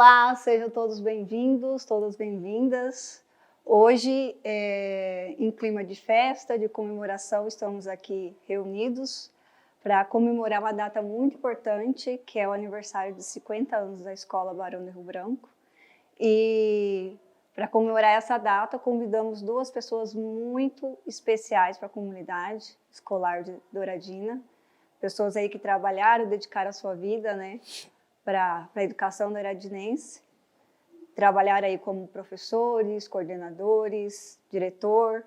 Olá, sejam todos bem-vindos, todas bem-vindas. Hoje, em clima de festa, de comemoração, estamos aqui reunidos para comemorar uma data muito importante, que é o aniversário de 50 anos da Escola Barão do Rio Branco. E para comemorar essa data, convidamos duas pessoas muito especiais para a comunidade escolar de Douradina, pessoas aí que trabalharam, dedicaram a sua vida, né, para a educação douradinense, trabalhar aí como professores, coordenadores, diretor.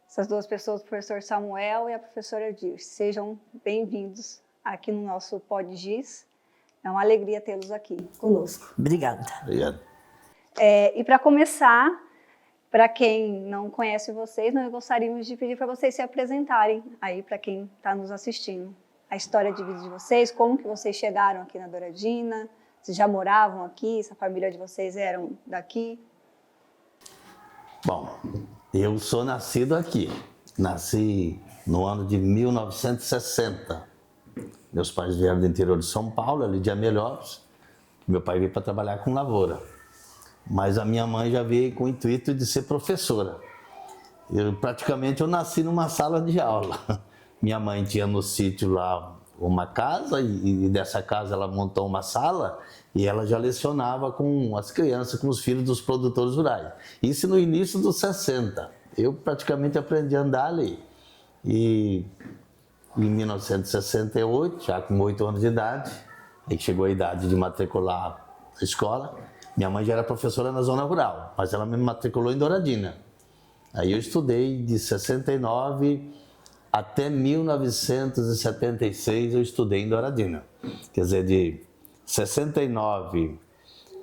Essas duas pessoas, o professor Samuel e a professora Dirce. Sejam bem-vindos aqui no nosso Pod Giz. É uma alegria tê-los aqui conosco. Obrigada. Obrigado. E para começar, para quem não conhece vocês, nós gostaríamos de pedir para vocês se apresentarem aí para quem está nos assistindo. A história de vida de vocês, como que vocês chegaram aqui na Douradina, vocês já moravam aqui, se a família de vocês eram daqui? Bom, eu sou nascido aqui. Nasci no ano de 1960. Meus pais vieram do interior de São Paulo, ali de Amelhópolis. Meu pai veio para trabalhar com lavoura. Mas a minha mãe já veio com o intuito de ser professora. Praticamente eu nasci numa sala de aula. Minha mãe tinha no sítio lá uma casa e dessa casa ela montou uma sala e ela já lecionava com as crianças, com os filhos dos produtores rurais. Isso no início dos 60. Eu praticamente aprendi a andar ali. E em 1968, já com 8 anos de idade, aí chegou a idade de matricular na escola, minha mãe já era professora na zona rural, mas ela me matriculou em Douradina. Aí eu estudei de 69 até 1976 eu estudei em Douradina. Quer dizer, de 69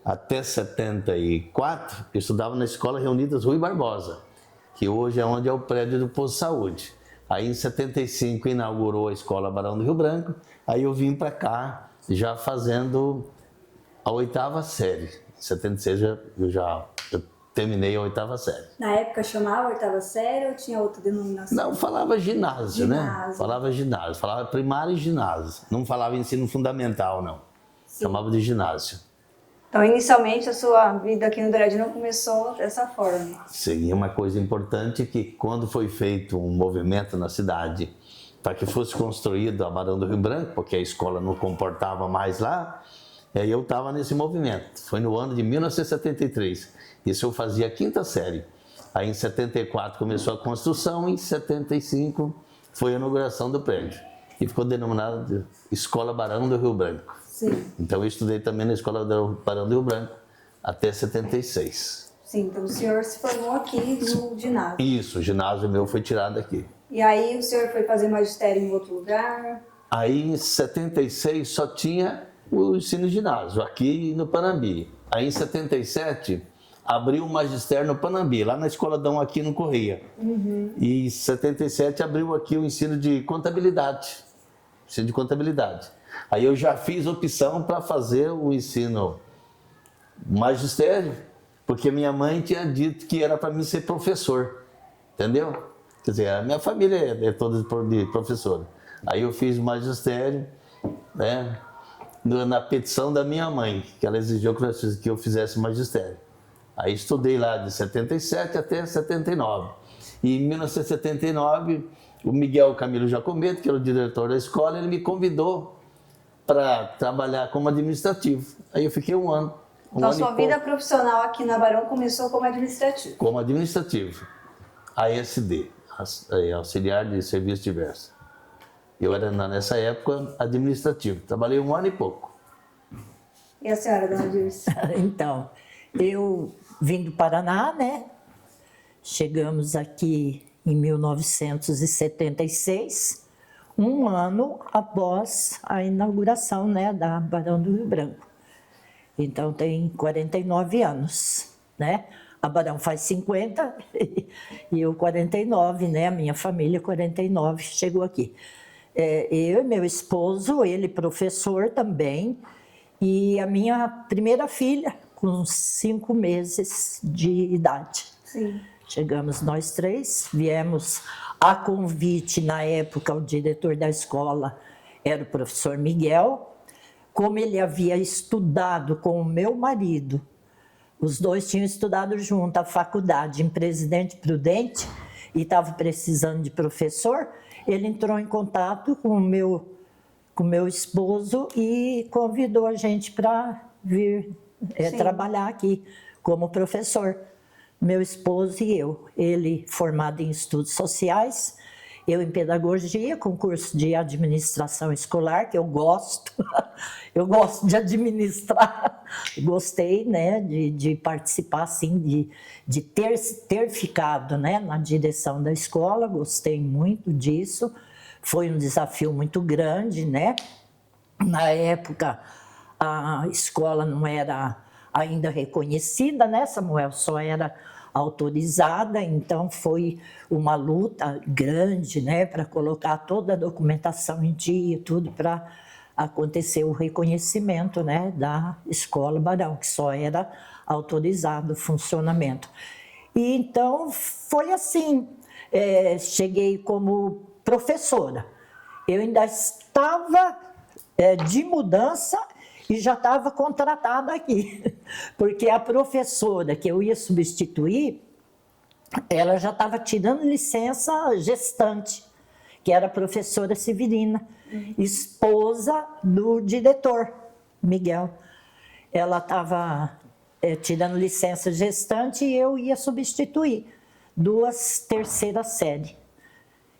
até 74, eu estudava na Escola Reunidas Rui Barbosa, que hoje é onde é o prédio do Posto de Saúde. Aí em 75 inaugurou a Escola Barão do Rio Branco, aí eu vim para cá já fazendo a 8ª série. Em 76 eu terminei a 8ª série. Na época chamava 8ª série ou tinha outra denominação? Não, falava ginásio, né? Falava ginásio, falava primário e ginásio. Não falava ensino fundamental, não. Sim. Chamava de ginásio. Então, inicialmente, a sua vida aqui no Douradina começou dessa forma. Sim, e uma coisa importante é que quando foi feito um movimento na cidade para que fosse construído a Barão do Rio Branco, porque a escola não comportava mais lá, eu estava nesse movimento. Foi no ano de 1973. Isso eu fazia a 5ª série. Aí em 74 começou a construção, em 75 foi a inauguração do prédio. E ficou denominado de Escola Barão do Rio Branco. Sim. Então eu estudei também na Escola Barão do Rio Branco até 76. Sim, então o senhor se formou aqui no ginásio. Isso, o ginásio meu foi tirado aqui. E aí o senhor foi fazer magistério em outro lugar? Aí em 76 só tinha o ensino ginásio, aqui no Panambi. Aí em 77 abriu o magistério no Panambi, lá na Escola Dão aqui no Correia. Uhum. E em 77 abriu aqui o ensino de contabilidade. Ensino de contabilidade. Aí eu já fiz opção para fazer o ensino magistério, porque minha mãe tinha dito que era para mim ser professor. Entendeu? Quer dizer, a minha família é toda de professor. Aí eu fiz magistério, né, na petição da minha mãe, que ela exigiu que eu fizesse magistério. Aí estudei lá de 77 até 79. E em 1979, o Miguel Camilo Jacometo, que era o diretor da escola, ele me convidou para trabalhar como administrativo. Aí eu fiquei um ano. Então a sua vida profissional aqui na Barão começou como administrativo? Como administrativo. ASD, auxiliar de serviço diverso. Eu era, nessa época, administrativo. Trabalhei um ano e pouco. E a senhora, dona Dirce? Então, eu vim do Paraná, né? Chegamos aqui em 1976, um ano após a inauguração, né, da Barão do Rio Branco. Então, tem 49 anos, né? A Barão faz 50 e eu 49, né? A minha família 49 chegou aqui. Eu e meu esposo, ele professor também, e a minha primeira filha, com 5 meses de idade. Sim. Chegamos nós 3, viemos a convite, na época, o diretor da escola era o professor Miguel, como ele havia estudado com o meu marido, os dois tinham estudado junto a faculdade em Presidente Prudente e estava precisando de professor, ele entrou em contato com o meu esposo e convidou a gente para vir trabalhar aqui como professor. Meu esposo e eu. Ele formado em estudos sociais, eu em pedagogia, com curso de administração escolar, que eu gosto. Eu gosto de administrar. Gostei, né, de participar, assim, de ter ficado, né, na direção da escola. Gostei muito disso. Foi um desafio muito grande, né? Na época, a escola não era ainda reconhecida, né, Samuel? Só era autorizada, então foi uma luta grande, né, para colocar toda a documentação em dia, tudo para acontecer o reconhecimento, né, da Escola Barão, que só era autorizado o funcionamento. E então foi assim, cheguei como professora. Eu ainda estava de mudança e já estava contratada aqui, porque a professora que eu ia substituir, ela já estava tirando licença gestante, que era a professora Severina, esposa do diretor, Miguel. Ela estava tirando licença gestante e eu ia substituir 2 terceiras séries,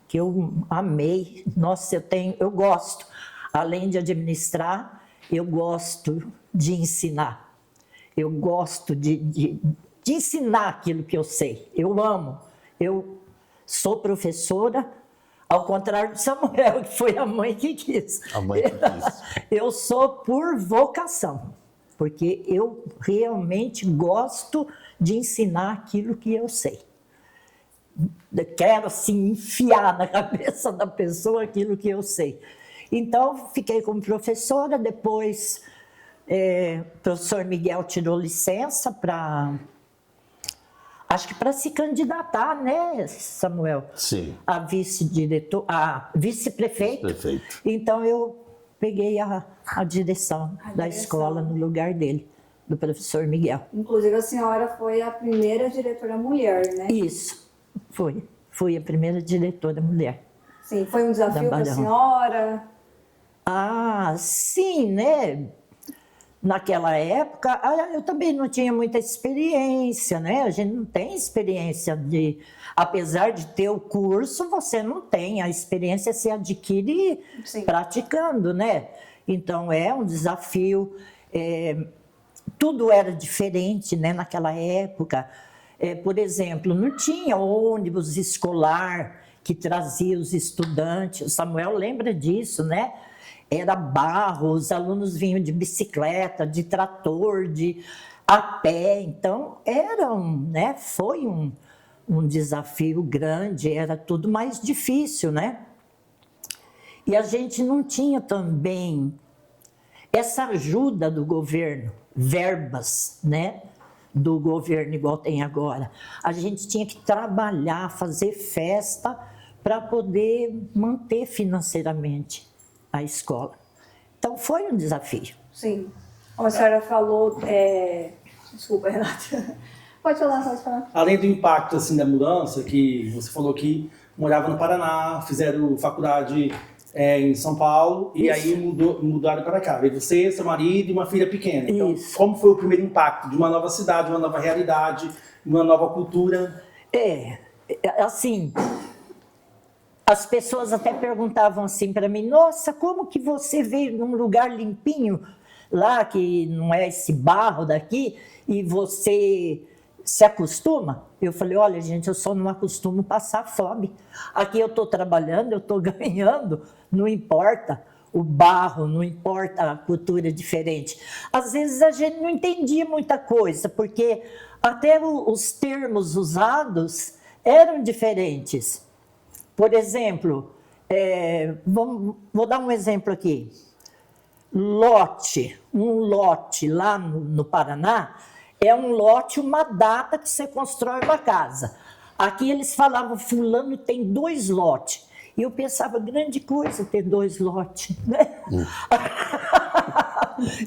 que eu amei. Nossa, eu gosto, além de administrar, eu gosto de ensinar. Eu gosto de ensinar aquilo que eu sei. Eu amo. Eu sou professora, ao contrário do Samuel, que foi a mãe que quis. A mãe que quis. Eu sou por vocação, porque eu realmente gosto de ensinar aquilo que eu sei. Eu quero, assim, enfiar na cabeça da pessoa aquilo que eu sei. Então, fiquei como professora, depois o professor Miguel tirou licença para, acho que para se candidatar, né, Samuel? Sim. A vice-prefeito. Vice-prefeito. Então, eu peguei a direção da escola no lugar dele, do professor Miguel. Inclusive, a senhora foi a primeira diretora mulher, né? Isso, fui a primeira diretora mulher. Sim, foi um desafio para a senhora? Ah, sim, né? Naquela época, eu também não tinha muita experiência, né? A gente não tem experiência apesar de ter o curso, você não tem. A experiência se adquire praticando, né? Então, é um desafio. Tudo era diferente, né, naquela época. Por exemplo, não tinha ônibus escolar que trazia os estudantes. O Samuel lembra disso, né? Era barro, os alunos vinham de bicicleta, de trator, a pé. Então, foi um desafio grande, era tudo mais difícil, né? E a gente não tinha também essa ajuda do governo, verbas, né? Do governo igual tem agora. A gente tinha que trabalhar, fazer festa para poder manter financeiramente a escola. Então, foi um desafio. Sim. A senhora falou... Desculpa, Renata. Pode falar. Além do impacto assim, da mudança, que você falou que morava no Paraná, fizeram faculdade em São Paulo, e aí mudaram para cá. Veio você, seu marido e uma filha pequena. Então, Isso. como foi o primeiro impacto de uma nova cidade, uma nova realidade, uma nova cultura? Assim... As pessoas até perguntavam assim para mim, nossa, como que você veio num lugar limpinho, lá que não é esse barro daqui, e você se acostuma? Eu falei, olha gente, eu só não acostumo passar fome. Aqui eu estou trabalhando, eu estou ganhando, não importa o barro, não importa a cultura diferente. Às vezes a gente não entendia muita coisa, porque até os termos usados eram diferentes. Por exemplo, vou dar um exemplo aqui. Lote, um lote lá no Paraná, é um lote, uma data que você constrói uma casa. Aqui eles falavam, fulano tem 2 lotes. E eu pensava, grande coisa ter 2 lotes, né?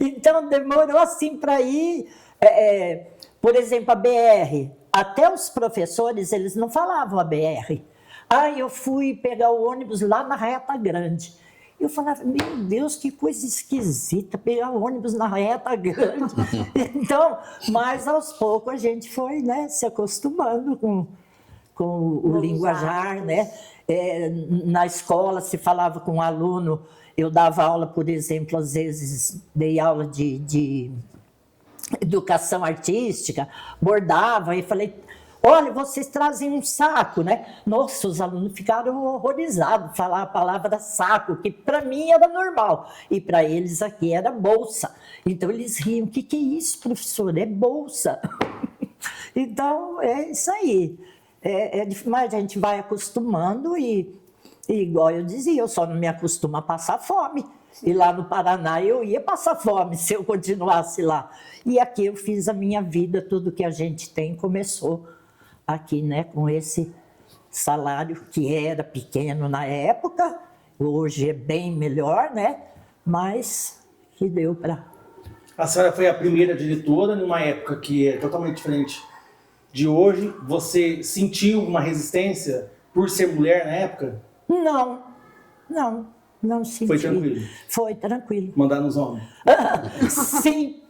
Então, demorou assim para ir. Por exemplo, a BR. Até os professores, eles não falavam a BR. Eu fui pegar o ônibus lá na Reta Grande. Eu falava, meu Deus, que coisa esquisita, pegar o ônibus na Reta Grande. Então, mas aos poucos a gente foi, né, se acostumando com o linguajar, né? Na escola se falava com um aluno, eu dava aula, por exemplo, às vezes dei aula de educação artística, bordava e falei, olha, vocês trazem um saco, né? Nossa, os alunos ficaram horrorizados, falar a palavra saco, que para mim era normal, e para eles aqui era bolsa. Então eles riam, o que é isso, professor? É bolsa. Então, é isso aí. Mas a gente vai acostumando e, igual eu dizia, eu só não me acostumo a passar fome. E lá no Paraná eu ia passar fome se eu continuasse lá. E aqui eu fiz a minha vida, tudo que a gente tem começou aqui, né, com esse salário que era pequeno na época, hoje é bem melhor, né, mas que deu para... A senhora foi a primeira diretora numa época que é totalmente diferente de hoje. Você sentiu uma resistência por ser mulher na época? Não senti. Foi tranquilo? Foi tranquilo. Mandar nos homens? Sim,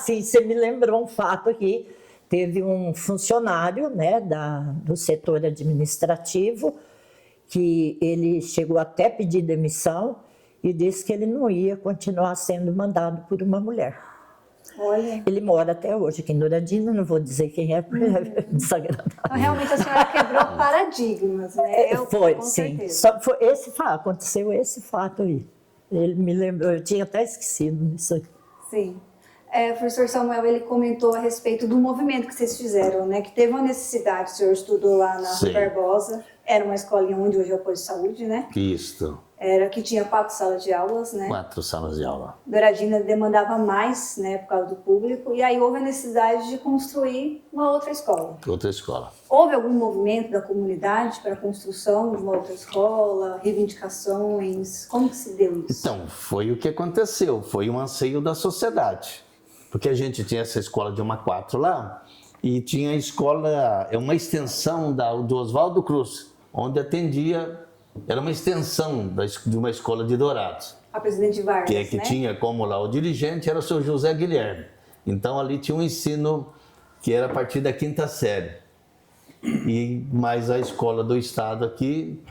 sim, você me lembrou um fato aqui. Teve um funcionário, né, do setor administrativo que ele chegou até a pedir demissão e disse que ele não ia continuar sendo mandado por uma mulher. Olha. Ele mora até hoje aqui em Douradina, não vou dizer quem é, porque é desagradável. Então, realmente a senhora quebrou paradigmas, né? Foi, com sim. certeza. Só foi aconteceu esse fato aí. Ele me lembrou, eu tinha até esquecido disso aí. Sim. O professor Samuel, ele comentou a respeito do movimento que vocês fizeram, né? Que teve uma necessidade, o senhor estudou lá na Sim. Barbosa, era uma escolinha onde hoje é o posto de saúde, né? Isso, Que tinha 4 salas de aulas, né? 4 salas de aula. Douradina demandava mais, né, por causa do público, e aí houve a necessidade de construir uma outra escola. Outra escola. Houve algum movimento da comunidade para a construção de uma outra escola, reivindicações? Como que se deu isso? Então, foi o que aconteceu, foi um anseio da sociedade. Porque a gente tinha essa escola de 1 a 4 lá, e tinha a escola, uma extensão do Oswaldo Cruz, onde atendia, era uma extensão de uma escola de Dourados. A Presidente Vargas, Que né? tinha como lá o dirigente era o seu José Guilherme. Então ali tinha um ensino que era a partir da 5ª série. Mas a escola do estado aqui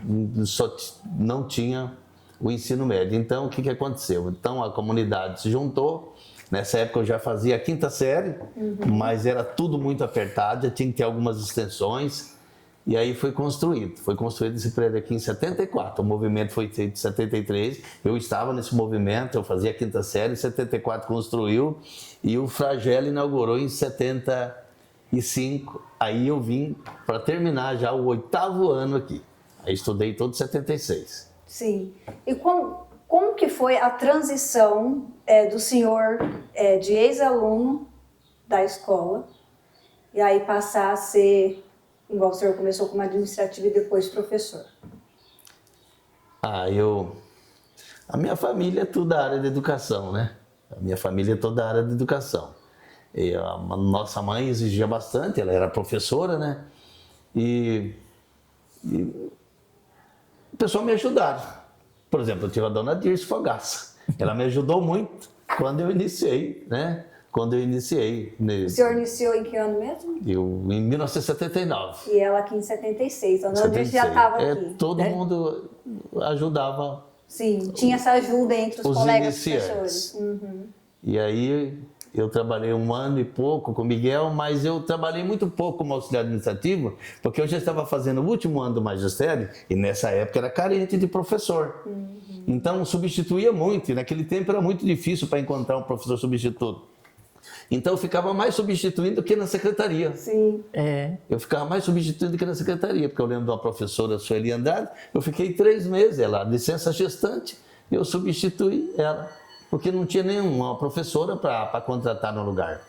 não tinha o ensino médio. Então o que aconteceu? Então a comunidade se juntou. Nessa época eu já fazia a 5ª série, mas era tudo muito apertado, já tinha que ter algumas extensões. E aí foi construído esse prédio aqui em 74, o movimento foi feito em 73, eu estava nesse movimento, eu fazia a 5ª série, em 74 construiu, e o Fragel inaugurou em 75, aí eu vim para terminar já o 8º ano aqui, aí estudei todo 76. Sim. E como que foi a transição do senhor de ex-aluno da escola, e aí passar a ser... Igual o senhor começou como administrativo e depois professor. A minha família é toda da área de educação, né? A minha família é toda da área de educação. E a nossa mãe exigia bastante, ela era professora, né? E o pessoal me ajudaram. Por exemplo, eu tive a dona Dirce Fogaça. Ela me ajudou muito quando eu iniciei, né? O senhor iniciou em que ano mesmo? Em 1979. E ela aqui em 76, então a dona Dirce já estava aqui. Todo mundo ajudava. Sim, tinha essa ajuda entre os colegas professores. E aí eu trabalhei 1 ano e pouco com o Miguel, mas eu trabalhei muito pouco como auxiliar administrativo, porque eu já estava fazendo o último ano do magistério e nessa época era carente de professor. Então substituía muito, e naquele tempo era muito difícil para encontrar um professor substituto. Então eu ficava mais substituindo do que na secretaria. Sim. Eu ficava mais substituindo do que na secretaria, porque eu lembro de uma professora, Sueli Andrade, eu fiquei 3 meses, ela, licença gestante, eu substituí ela, porque não tinha nenhuma professora para contratar no lugar.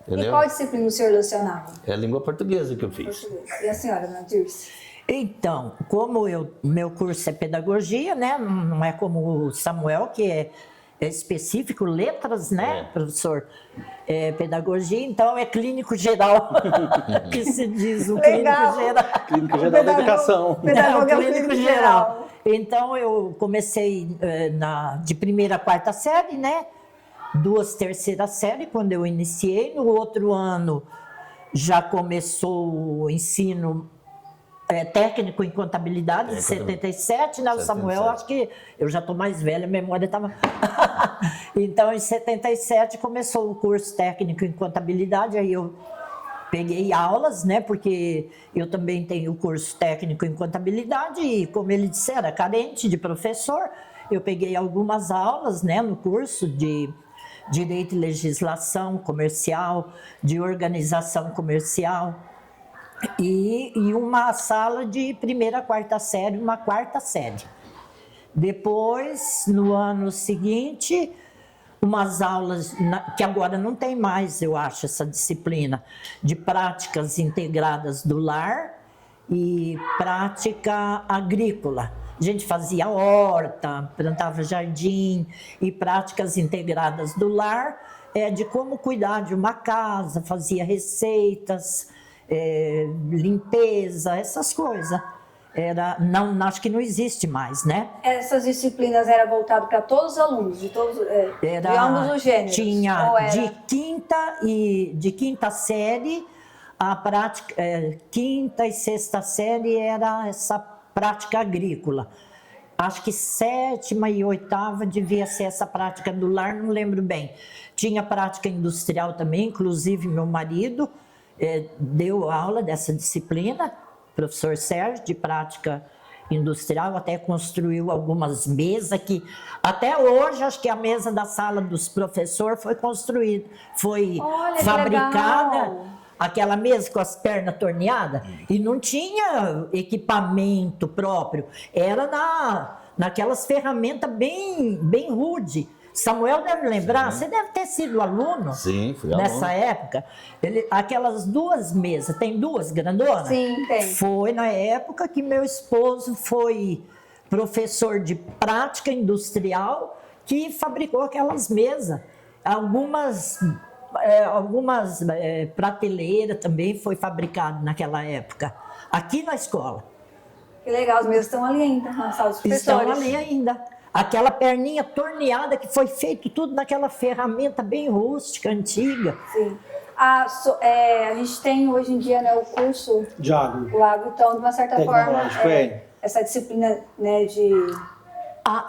Entendeu? E qual disciplina o senhor lecionava? É a língua portuguesa que eu fiz. Português. E a senhora, dona Dirce? Então, como meu curso é pedagogia, né? Não é como o Samuel, que específico, letras, né, professor? Pedagogia, então é clínico geral, que se diz o Legal. clínico geral. Clínico geral da educação. Pedagogo é o clínico geral. Então eu comecei de primeira a quarta série, né? 2 terceira série quando eu iniciei. No outro ano já começou o ensino técnico em contabilidade, em 77, né? O Samuel, acho que eu já estou mais velha, a memória estava... Então, em 77, começou o curso técnico em contabilidade, aí eu peguei aulas, né? Porque eu também tenho o curso técnico em contabilidade e, como ele disse, era carente de professor, eu peguei algumas aulas, né, no curso de Direito e Legislação Comercial, de Organização Comercial, e uma sala de primeira a quarta série, uma quarta série. Depois, no ano seguinte, umas aulas, que agora não tem mais, eu acho, essa disciplina, de práticas integradas do lar e prática agrícola. A gente fazia horta, plantava jardim, e práticas integradas do lar, de como cuidar de uma casa, fazia receitas, limpeza, essas coisas. Não, acho que não existe mais, né? Essas disciplinas eram voltadas para todos os alunos, de ambos os gêneros? Tinha de quinta série, a prática, quinta e sexta série era essa prática agrícola. Acho que 7ª e 8ª devia ser essa prática do lar, não lembro bem. Tinha prática industrial também, inclusive meu marido deu aula dessa disciplina, professor Sérgio, de prática industrial, até construiu algumas mesas que, até hoje, acho que a mesa da sala dos professores foi construída, foi fabricada, aquela mesa com as pernas torneadas, e não tinha equipamento próprio, era naquelas ferramentas bem rude. Samuel deve lembrar, você deve ter sido aluno. Sim, fui aluno. Nessa época. Aquelas 2 mesas, tem 2 grandonas? Sim, tem. Foi na época que meu esposo foi professor de prática industrial que fabricou aquelas mesas. Algumas prateleiras também foi fabricado naquela época, aqui na escola. Que legal, os meus estão ali ainda, na sala dos professores. Estão ali ainda. Aquela perninha torneada que foi feito tudo naquela ferramenta bem rústica, antiga. Sim. A gente tem hoje em dia, né, o curso De agro. o agro, então, de uma certa forma, Tecnológico, essa disciplina, né,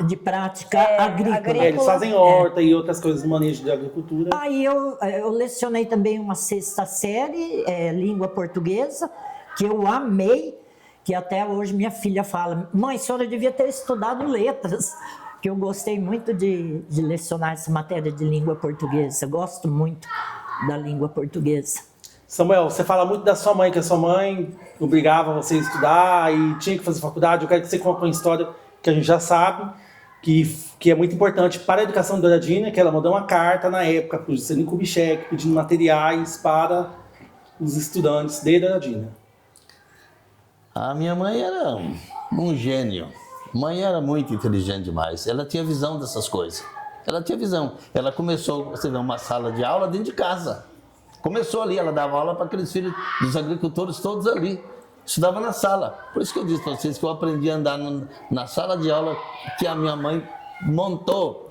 De prática agrícola. Eles fazem horta e outras coisas no manejo de agricultura. Aí eu lecionei também uma 6ª série, língua portuguesa, que eu amei, que até hoje minha filha fala, mãe, a senhora devia ter estudado letras, que eu gostei muito de lecionar essa matéria de língua portuguesa, gosto muito da língua portuguesa. Samuel, você fala muito da sua mãe, que a sua mãe obrigava você a estudar e tinha que fazer faculdade. Eu quero que você conte uma história que a gente já sabe, que é muito importante para a educação da Douradina, que ela mandou uma carta na época para o Juscelino Kubitschek pedindo materiais para os estudantes de Douradina. A minha mãe era um gênio. Mãe era muito inteligente demais. Ela tinha visão dessas coisas. Ela tinha visão. Ela começou, você vê, uma sala de aula dentro de casa. Começou ali, ela dava aula para aqueles filhos dos agricultores todos ali. Estudava na sala. Por isso que eu disse para vocês que eu aprendi a andar na sala de aula que a minha mãe montou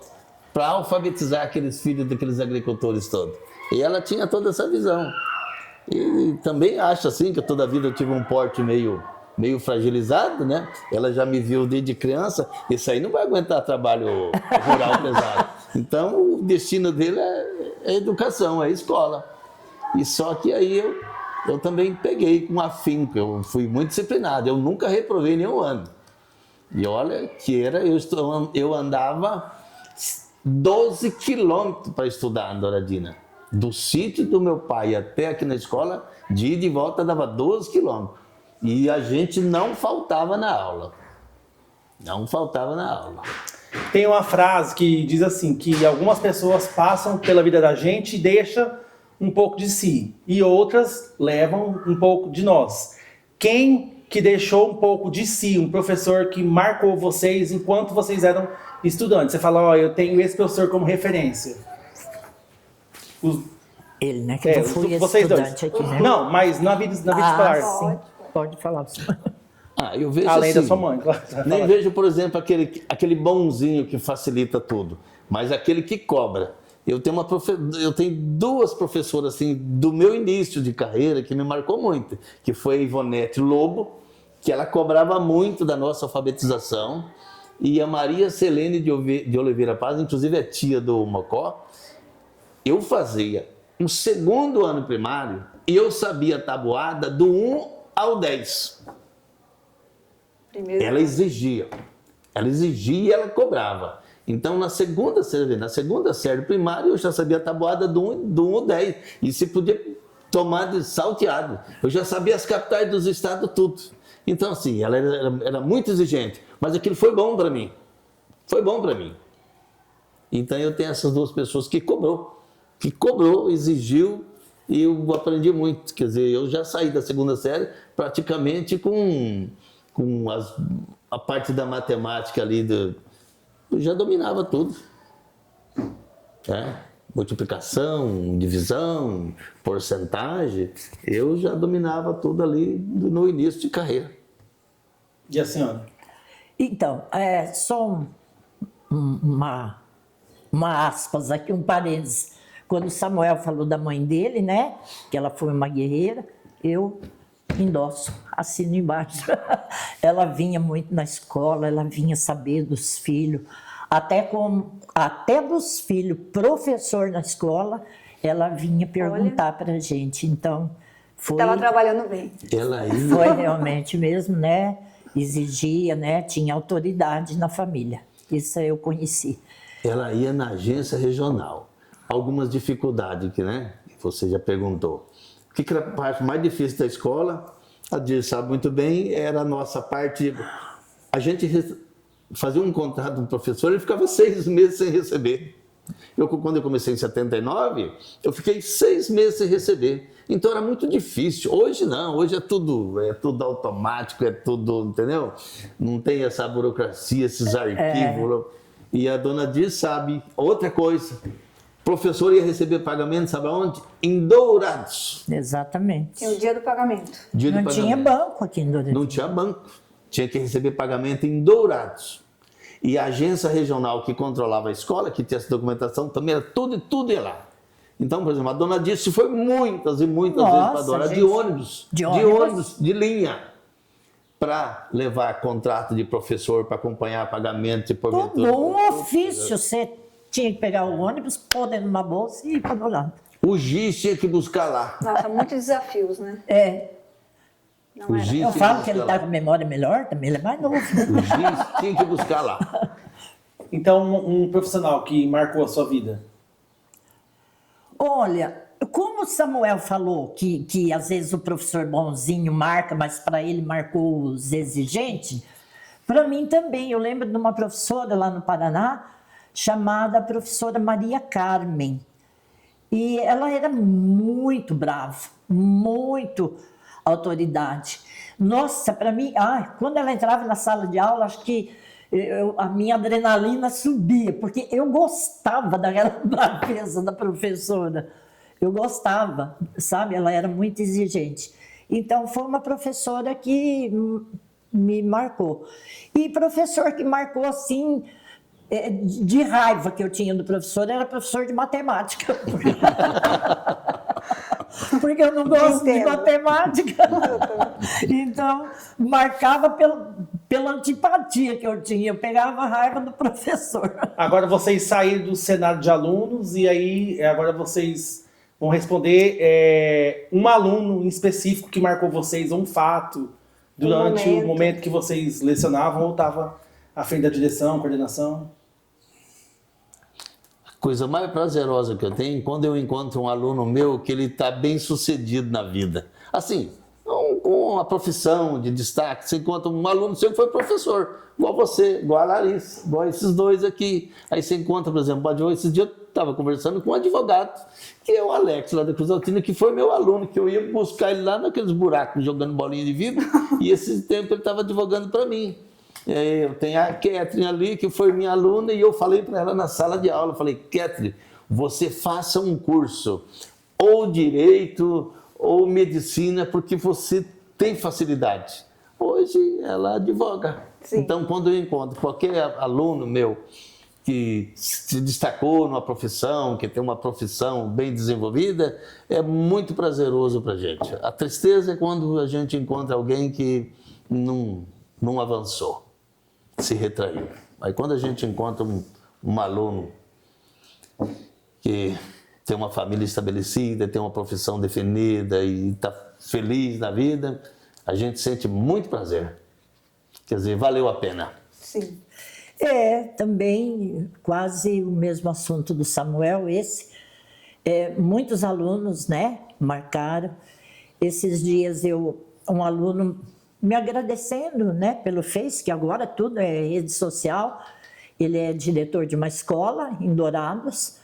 para alfabetizar aqueles filhos daqueles agricultores todos. E ela tinha toda essa visão. E também acho assim que toda a vida eu tive um porte meio fragilizado, né? Ela já me viu desde criança, isso aí não vai aguentar trabalho rural pesado. Então o destino dele é educação, é escola. E só que aí eu também peguei com afinco, eu fui muito disciplinado, eu nunca reprovei nenhum ano. E olha que eu andava 12 quilômetros para estudar em Douradina. Do sítio do meu pai até aqui na escola, de ida e volta dava 12 quilômetros. E a gente não faltava na aula. Não faltava na aula. Tem uma frase que diz assim, que algumas pessoas passam pela vida da gente e deixam um pouco de si, e outras levam um pouco de nós. Quem que deixou um pouco de si, um professor que marcou vocês enquanto vocês eram estudantes? Você fala, ó, eu tenho esse professor como referência. Ele, né? Que eu fui vocês dois. estudante aqui, né? Não, mas na vida escolar. Sim. Pode falar. Eu vejo Além assim, da sua mãe, claro. nem vejo, por exemplo, aquele bonzinho que facilita tudo, mas aquele que cobra. Eu tenho duas professoras assim, do meu início de carreira que me marcou muito, que foi a Ivonete Lobo, que ela cobrava muito da nossa alfabetização, e a Maria Selene de Oliveira Paz, inclusive é tia do Mocó. Eu fazia o 2º ano primário e eu sabia a tabuada do 1 ao 10. Primeiro. Ela exigia e ela cobrava. Então, na segunda série primária, eu já sabia a tabuada do 1 ao 10. E se podia tomar de salteado. Eu já sabia as capitais dos estados, tudo. Então, assim, ela era muito exigente. Mas aquilo foi bom para mim. Foi bom para mim. Então, eu tenho essas duas pessoas que cobrou, exigiu, e eu aprendi muito. Quer dizer, eu já saí da 2ª série praticamente com a parte da matemática ali, eu já dominava tudo. Multiplicação, divisão, porcentagem, eu já dominava tudo ali no início de carreira. E a senhora? Então, só uma aspas aqui, um parênteses. Quando o Samuel falou da mãe dele, né, que ela foi uma guerreira, eu endosso, assino embaixo. Ela vinha muito na escola, ela vinha saber dos filhos, até dos filhos, professor na escola, ela vinha perguntar para a gente. Então, Estava trabalhando bem. Foi realmente mesmo, né? Exigia, né? Tinha autoridade na família. Isso eu conheci. Ela ia na agência regional. Algumas dificuldades que, né? Você já perguntou. O que era a parte mais difícil da escola? A Dir sabe muito bem, era a nossa parte. A gente fazia um contrato com o professor, ele ficava 6 meses sem receber. Quando eu comecei em 79, eu fiquei 6 meses sem receber. Então era muito difícil. Hoje não, hoje é tudo automático, é tudo, entendeu? Não tem essa burocracia, esses arquivos. E a dona Dir sabe. Outra coisa, o professor ia receber pagamento, sabe aonde? Em Dourados. Exatamente. Tinha o dia do pagamento. Não tinha banco aqui em Dourados. Não tinha banco. Tinha que receber pagamento em Dourados. E a agência regional que controlava a escola, que tinha essa documentação, também era tudo ia lá. Então, por exemplo, a dona Dirce foi muitas e muitas vezes para Dourados de ônibus, de linha, para levar contrato de professor, para acompanhar pagamento de porventura. Tudo um ofício, você tinha que pegar o ônibus, pôr dentro de uma bolsa e ir para Dourados. O giz tinha que buscar lá. Nossa, muitos desafios, né? Não O era. giz Eu tinha falo que que ele buscar está com memória melhor, também ele é mais novo. O giz tinha que buscar lá. Então, um profissional que marcou a sua vida? Olha, como o Samuel falou que às vezes o professor bonzinho marca, mas para ele marcou os exigentes, para mim também. Eu lembro de uma professora lá no Paraná, chamada professora Maria Carmen. E ela era muito brava, muito autoridade. Nossa, para mim, quando ela entrava na sala de aula, acho que a minha adrenalina subia, porque eu gostava daquela braveza da professora. Eu gostava, sabe? Ela era muito exigente. Então, foi uma professora que me marcou. E professor que marcou, assim, de raiva que eu tinha do professor, era professor de matemática. Porque eu não gosto de matemática. Então, marcava pela antipatia que eu tinha. Eu pegava a raiva do professor. Agora vocês saíram do cenário de alunos e aí agora vocês vão responder um aluno em específico que marcou vocês, um fato, durante o momento que vocês lecionavam ou estava à frente da direção, coordenação. Coisa mais prazerosa que eu tenho quando eu encontro um aluno meu que ele está bem sucedido na vida. Assim, com uma profissão de destaque, você encontra um aluno seu que foi professor, igual você, igual a Larissa, igual esses dois aqui. Aí você encontra, por exemplo, esses dias eu estava conversando com um advogado, que é o Alex, lá da Cruz Altina, que foi meu aluno, que eu ia buscar ele lá naqueles buracos, jogando bolinha de vidro, e esse tempo ele estava advogando para mim. Eu tenho a Catherine ali, que foi minha aluna, e eu falei para ela na sala de aula, eu falei, Catherine, você faça um curso, ou direito, ou medicina, porque você tem facilidade. Hoje ela advoga. Sim. Então, quando eu encontro qualquer aluno meu que se destacou numa profissão, que tem uma profissão bem desenvolvida, é muito prazeroso para a gente. A tristeza é quando a gente encontra alguém que não avançou, se retraiu. Mas quando a gente encontra um aluno que tem uma família estabelecida, tem uma profissão definida e está feliz na vida, a gente sente muito prazer. Quer dizer, valeu a pena. Sim. Também quase o mesmo assunto do Samuel, esse. Muitos alunos, né, marcaram. Esses dias um aluno me agradecendo, né, pelo Face, que agora tudo é rede social. Ele é diretor de uma escola em Dourados.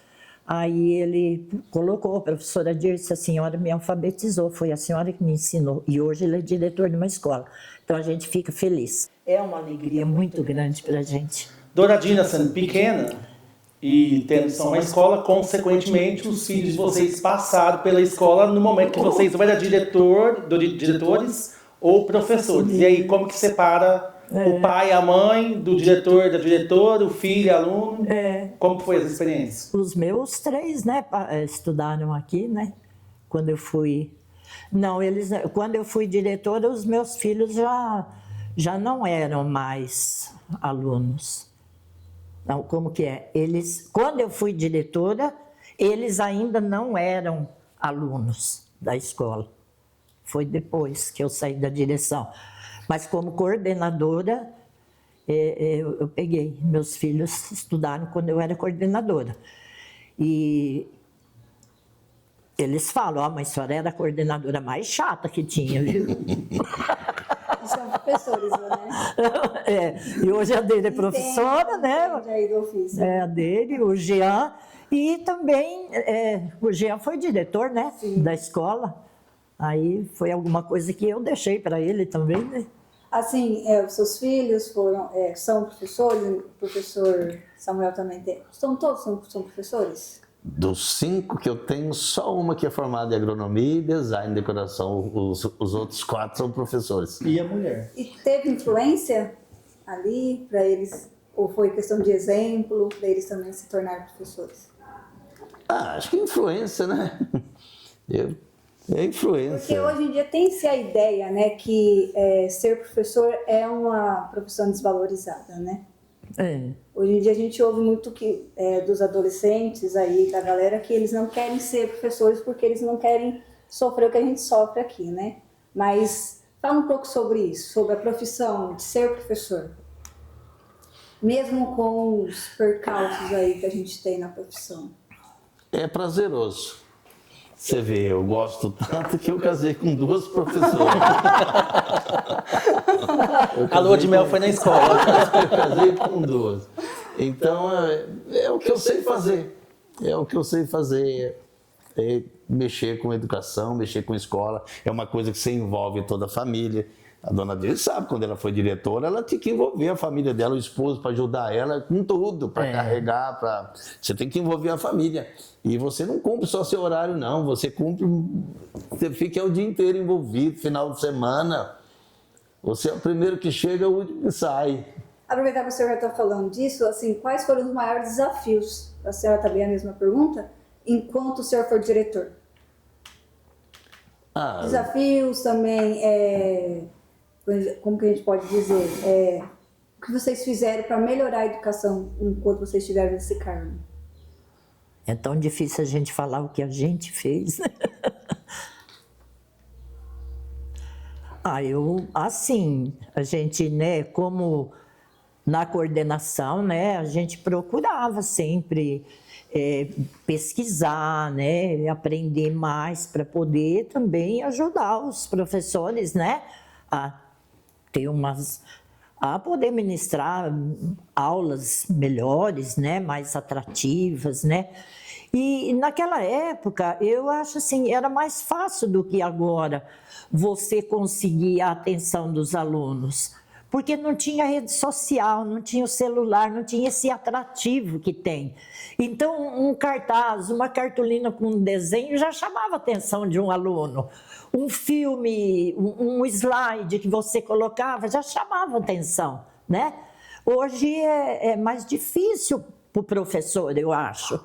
Aí ele colocou, a professora Dirce, a senhora me alfabetizou, foi a senhora que me ensinou. E hoje ele é diretor de uma escola. Então a gente fica feliz. É uma alegria muito grande para a gente. Douradina sendo pequena e tendo só uma escola, consequentemente os filhos de vocês passaram pela escola no momento que vocês ou eram diretores ou professores. E aí, como que separa o pai, a mãe, do diretor, da diretora, o filho, aluno? Como foi essa experiência? Os meus 3, né, estudaram aqui, né? Quando eu fui... Não, quando eu fui diretora, os meus filhos já não eram mais alunos. Não, como que é? Quando eu fui diretora, eles ainda não eram alunos da escola. Foi depois que eu saí da direção. Mas como coordenadora, eu peguei. Meus filhos estudaram quando eu era coordenadora. E eles falam, mas a senhora era a coordenadora mais chata que tinha, viu? São professores, né? E hoje a dele é professora, né? Aí do ofício. A dele, o Jean. E também, o Jean foi diretor, né? Sim. Da escola. Aí foi alguma coisa que eu deixei para ele também, né? Assim, os seus filhos são professores? O professor Samuel também tem? Todos são professores? Dos 5 que eu tenho, só uma que é formada em agronomia e design e decoração. Os outros 4 são professores. E a mulher? E teve influência ali para eles? Ou foi questão de exemplo para eles também se tornarem professores? Acho que influência, né? É influência. Porque hoje em dia tem-se a ideia, né, que ser professor é uma profissão desvalorizada, né? Hoje em dia a gente ouve muito dos adolescentes aí, da galera, que eles não querem ser professores porque eles não querem sofrer o que a gente sofre aqui, né? Mas fala um pouco sobre isso, sobre a profissão de ser professor. Mesmo com os percalços aí que a gente tem na profissão. É prazeroso. Você vê, eu gosto tanto que eu casei com 2 professoras. A lua de mel foi na escola. Eu casei com 2. Então, é o que eu sei fazer. É o que eu sei fazer. É mexer com educação, mexer com escola. É uma coisa que você envolve toda a família. A dona Deus sabe, quando ela foi diretora, ela tinha que envolver a família dela, o esposo, para ajudar ela com tudo, para carregar, Você tem que envolver a família. E você não cumpre só seu horário, não. Você fica o dia inteiro envolvido, final de semana. Você é o primeiro que chega, o último que sai. Aproveitar que o senhor já está falando disso, assim, quais foram os maiores desafios? A senhora também a mesma pergunta? Enquanto o senhor for diretor. Desafios também, como que a gente pode dizer? O que vocês fizeram para melhorar a educação enquanto vocês estiveram nesse cargo? É tão difícil a gente falar o que a gente fez. A gente, né, como na coordenação, né, a gente procurava sempre pesquisar, né, aprender mais para poder também ajudar os professores, né, a poder ministrar aulas melhores, né, mais atrativas, né. E naquela época, eu acho assim, era mais fácil do que agora você conseguir a atenção dos alunos. Porque não tinha rede social, não tinha o celular, não tinha esse atrativo que tem. Então, um cartaz, uma cartolina com um desenho já chamava a atenção de um aluno. Um filme, um slide que você colocava já chamava a atenção, né? Hoje é mais difícil para o professor, eu acho,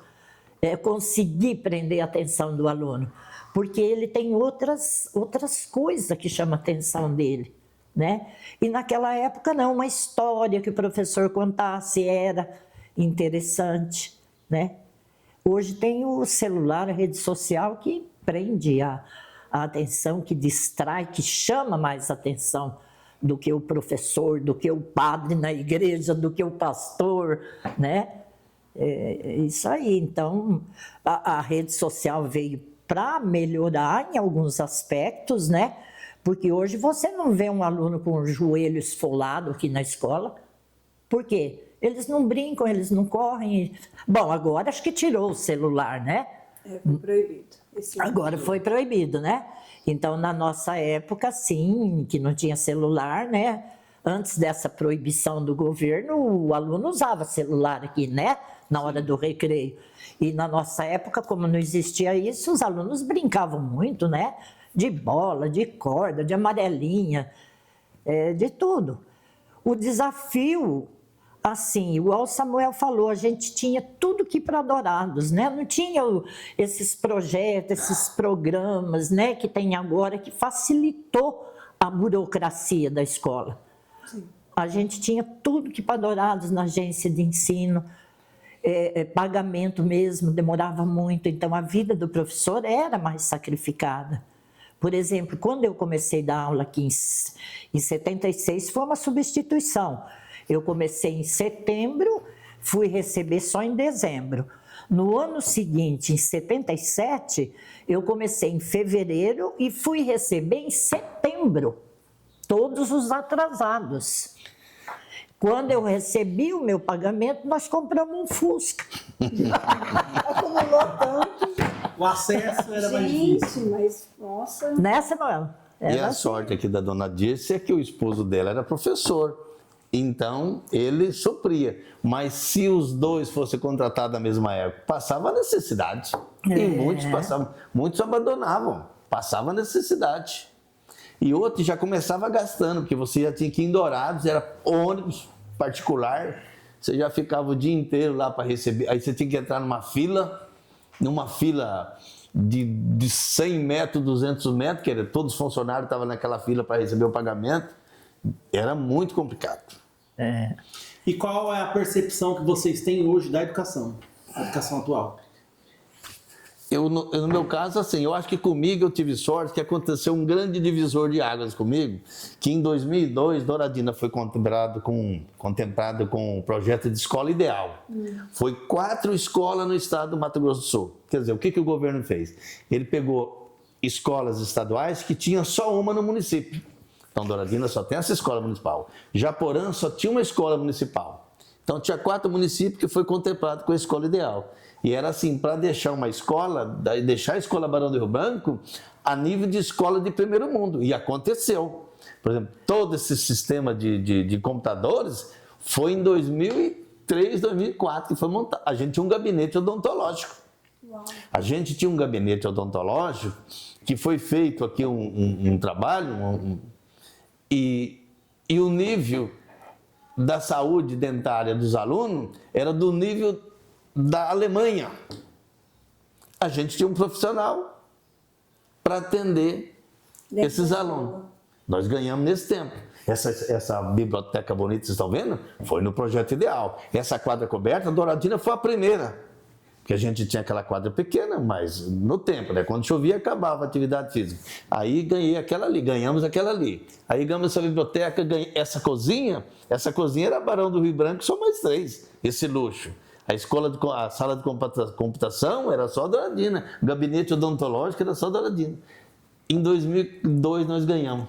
conseguir prender a atenção do aluno, porque ele tem outras coisas que chamam a atenção dele, né? E naquela época não, uma história que o professor contasse era interessante, né? Hoje tem o celular, a rede social que prende a atenção, que distrai, que chama mais atenção do que o professor, do que o padre na igreja, do que o pastor, né? Isso aí. Então, a rede social veio para melhorar em alguns aspectos, né? Porque hoje você não vê um aluno com o joelho esfolado aqui na escola. Por quê? Eles não brincam, eles não correm. Bom, agora acho que tirou o celular, né? Foi proibido. Agora foi proibido, né? Então, na nossa época, sim, que não tinha celular, né? Antes dessa proibição do governo, o aluno usava celular aqui, né? Na hora do recreio. E na nossa época, como não existia isso, os alunos brincavam muito, né? De bola, de corda, de amarelinha, de tudo. O desafio, assim, igual o Samuel falou, a gente tinha tudo que ir para Dourados, né? Não tinha esses projetos, esses programas, né, que tem agora, que facilitou a burocracia da escola. Sim. A gente tinha tudo que ir para Dourados na agência de ensino, pagamento mesmo, demorava muito, então a vida do professor era mais sacrificada. Por exemplo, quando eu comecei a dar aula aqui em 76, foi uma substituição. Eu comecei em setembro, fui receber só em dezembro. No ano seguinte, em 77, eu comecei em fevereiro e fui receber em setembro, todos os atrasados. Quando eu recebi o meu pagamento, nós compramos um Fusca. Acumulou tanto. O acesso era mais difícil. Gente, mas, nossa... Né, Samuel? E a sorte aqui da dona Dirce é que o esposo dela era professor. Então, ele supria. Mas se os dois fossem contratados na mesma época, passava necessidade. E muitos abandonavam, passava necessidade. E outros já começava gastando, porque você já tinha que ir em Dourados, era ônibus particular, você já ficava o dia inteiro lá para receber. Aí você tinha que entrar numa fila de 100 metros, 200 metros, que era, todos os funcionários estavam naquela fila para receber o pagamento. Era muito complicado. E qual é a percepção que vocês têm hoje da educação, a educação atual? No meu caso, assim, eu acho que comigo eu tive sorte que aconteceu um grande divisor de águas comigo, que em 2002 Douradina foi contemplado com o projeto de escola ideal. Foi 4 escolas no estado do Mato Grosso do Sul. Quer dizer, o que o governo fez? Ele pegou escolas estaduais que tinham só uma no município. Então, Douradina só tem essa escola municipal. Japorã só tinha uma escola municipal. Então, tinha 4 municípios que foi contemplado com a escola ideal. E era assim, para deixar uma escola, deixar a escola Barão do Rio Branco a nível de escola de primeiro mundo. E aconteceu. Por exemplo, todo esse sistema de computadores foi em 2003, 2004 que foi montado. A gente tinha um gabinete odontológico. Uau. A gente tinha um gabinete odontológico que foi feito aqui um trabalho e o nível da saúde dentária dos alunos era do nível da Alemanha. A gente tinha um profissional para atender esses alunos. Nós ganhamos nesse tempo. Essa biblioteca bonita, vocês estão vendo? Foi no projeto ideal. Essa quadra coberta, a Douradina foi a primeira. Porque a gente tinha aquela quadra pequena, mas no tempo, né? Quando chovia, acabava a atividade física. Aí ganhamos aquela ali. Aí ganhamos essa biblioteca, essa cozinha era Barão do Rio Branco, só mais 3, esse luxo. A sala de computação era só Douradina, o gabinete odontológico era só Douradina. Em 2002 nós ganhamos.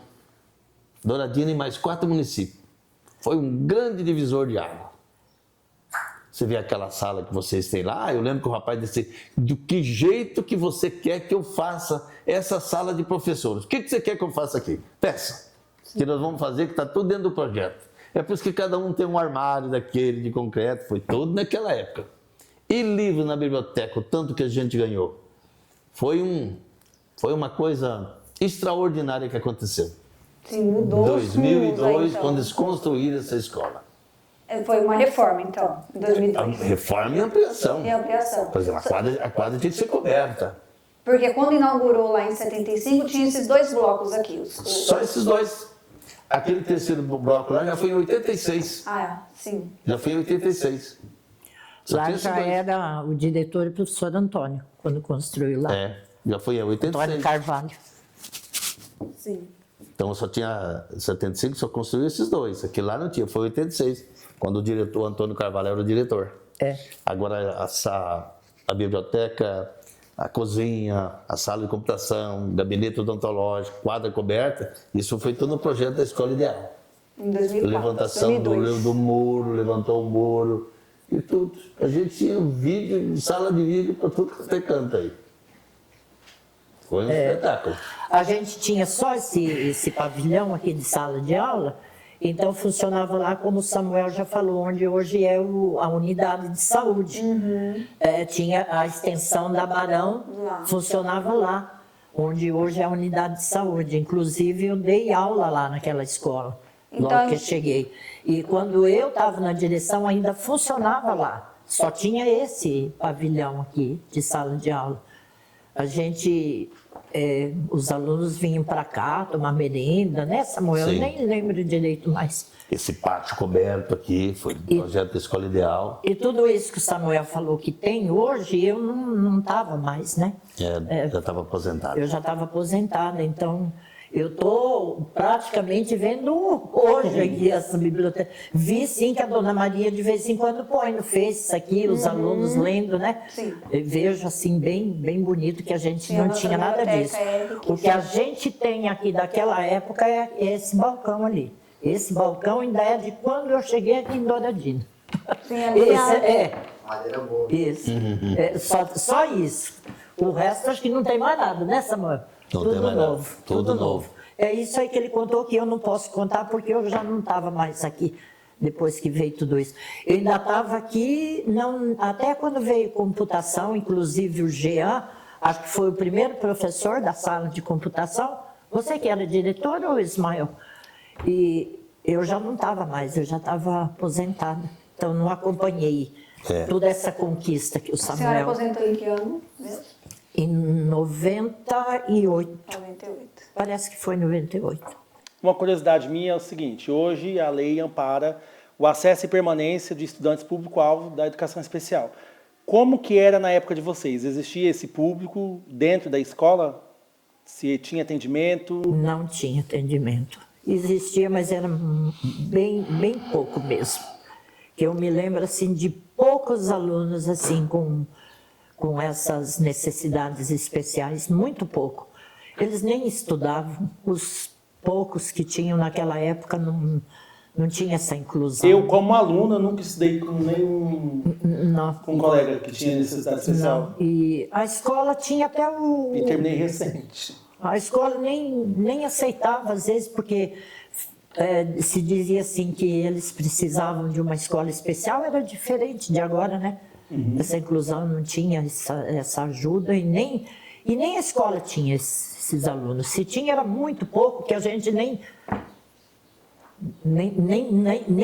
Douradina e mais 4 municípios. Foi um grande divisor de água. Você vê aquela sala que vocês têm lá, eu lembro que o rapaz disse, do que jeito que você quer que eu faça essa sala de professores? O que você quer que eu faça aqui? Peça, que nós vamos fazer, que está tudo dentro do projeto. É por isso que cada um tem um armário daquele de concreto, foi todo naquela época. E livro na biblioteca, o tanto que a gente ganhou. Foi uma coisa extraordinária que aconteceu. Sim, mudou. 2002, então. quando eles construíram essa escola. Foi uma reforma, então, em 2002. Reforma e ampliação. E ampliação. Por exemplo, a quadra tinha que ser coberta. Porque quando inaugurou lá em 75, tinha esses 2 blocos aqui. Só esses 2. Aquele terceiro bloco lá já foi em 86. Ah, sim. Já foi em 86. Só Lá tinha esses já 2. era o diretor o professor Antônio, quando construiu lá. Já foi em 86. Antônio Carvalho. Sim. Então só tinha 75, só construiu esses 2. Aqui lá não tinha, foi 86. Quando o diretor, Antônio Carvalho, era o diretor. Agora a biblioteca, a cozinha, a sala de computação, gabinete odontológico, quadra coberta, isso foi tudo no projeto da Escola Ideal. Em 2004. Levantação 2002. do muro, levantou o muro e tudo. A gente tinha vídeo, sala de vídeo para tudo que você canta aí. Foi um espetáculo. A gente tinha só esse pavilhão aqui de sala de aula, então funcionava lá, como o Samuel já falou, onde hoje é a unidade de saúde. Tinha a extensão da Barão, funcionava lá, onde hoje é a unidade de saúde. Inclusive, eu dei aula lá naquela escola, logo que eu cheguei. E quando eu estava na direção, ainda funcionava lá. Só tinha esse pavilhão aqui de sala de aula. A gente, os alunos vinham para cá tomar merenda, né, Samuel? Sim. Eu nem lembro direito mais. Esse pátio coberto aqui foi do projeto da Escola Ideal. E tudo isso que o Samuel falou que tem hoje, eu não estava mais, né? Já estava aposentado. Eu já estava aposentada, então eu estou praticamente vendo hoje aqui essa biblioteca. Vi sim que a Dona Maria de vez em quando põe no Face aqui, os alunos lendo, né? Sim. Eu vejo assim bem bonito que a gente Sim, não a nossa tinha nada disso. biblioteca O que a gente tem aqui daquela época é esse balcão ali. Esse balcão ainda é de quando eu cheguei aqui em Douradina. Sim, ali Madeira boa. Isso. Só isso. O resto acho que não tem mais nada, né, Samuel? Não Tudo tem mais nada. novo. Tudo novo. É isso aí que ele contou que eu não posso contar porque eu já não estava mais aqui depois que veio tudo isso. Eu ainda estava aqui, até quando veio computação, inclusive o Jean, acho que foi o primeiro professor da sala de computação. Você que era diretor ou Ismael? E eu já não estava mais, eu já estava aposentada. Então não acompanhei toda essa conquista que o A senhora Samuel... aposentou em que ano mesmo? Em 98. 98. Parece que foi 98. Uma curiosidade minha é o seguinte: hoje a lei ampara o acesso e permanência de estudantes público-alvo da educação especial. Como que era na época de vocês? Existia esse público dentro da escola? Se tinha atendimento? Não tinha atendimento. Existia, mas era bem pouco mesmo. Que eu me lembro assim de poucos alunos assim com essas necessidades especiais, muito pouco. Eles nem estudavam, os poucos que tinham naquela época não tinha essa inclusão. Eu, como aluna, nunca estudei com nenhum Não. com um colega que tinha necessidade especial. Não. E a escola tinha até o... E terminei recente. A escola nem aceitava, às vezes, porque se dizia assim que eles precisavam de uma escola especial, era diferente de agora, né? Essa inclusão não tinha essa ajuda e nem a escola tinha esses alunos. Se tinha, era muito pouco, que a gente nem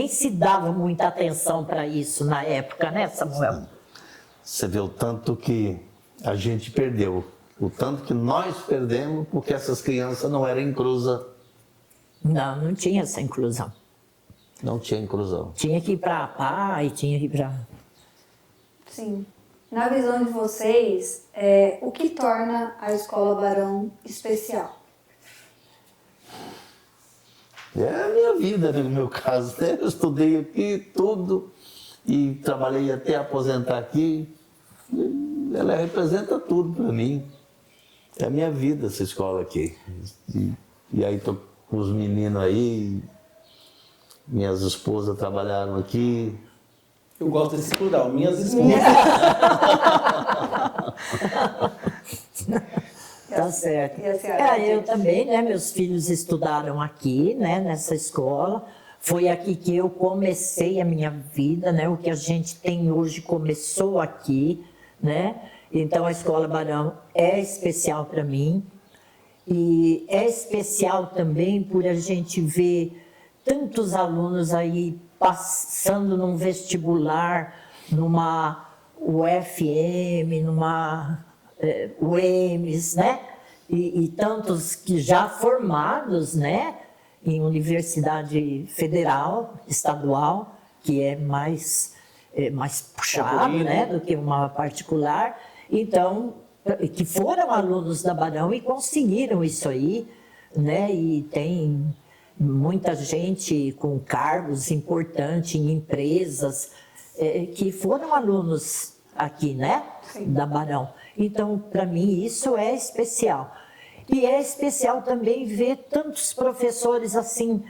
se dava muita atenção para isso na época, né, Samuel? Você vê o tanto que a gente perdeu, o tanto que nós perdemos porque essas crianças não eram inclusas. Não tinha essa inclusão. Não tinha inclusão. Tinha que ir para a PA e tinha que ir para... Sim. Na visão de vocês, o que torna a Escola Barão especial? É a minha vida, no meu caso, né? Eu estudei aqui tudo e trabalhei até aposentar aqui. Ela representa tudo para mim. É a minha vida essa escola aqui. E aí tô com os meninos aí, minhas esposas trabalharam aqui. Eu gosto desse plural, minhas esposas. Tá certo. E a senhora? Eu também, né? Meus filhos estudaram aqui, né? Nessa escola. Foi aqui que eu comecei a minha vida, né? O que a gente tem hoje começou aqui, né? Então a Escola Barão é especial para mim. E é especial também por a gente ver tantos alunos aí passando num vestibular, numa UFM, numa UEMS, né? E tantos que já formados, né? Em universidade federal, estadual, que é mais puxado, né? Do que uma particular. Então, que foram alunos da Barão e conseguiram isso aí, né? E tem muita gente com cargos importantes em empresas que foram alunos aqui, né? Sim. Da Barão. Então, para mim, isso é especial. E é especial também ver tantos professores assim,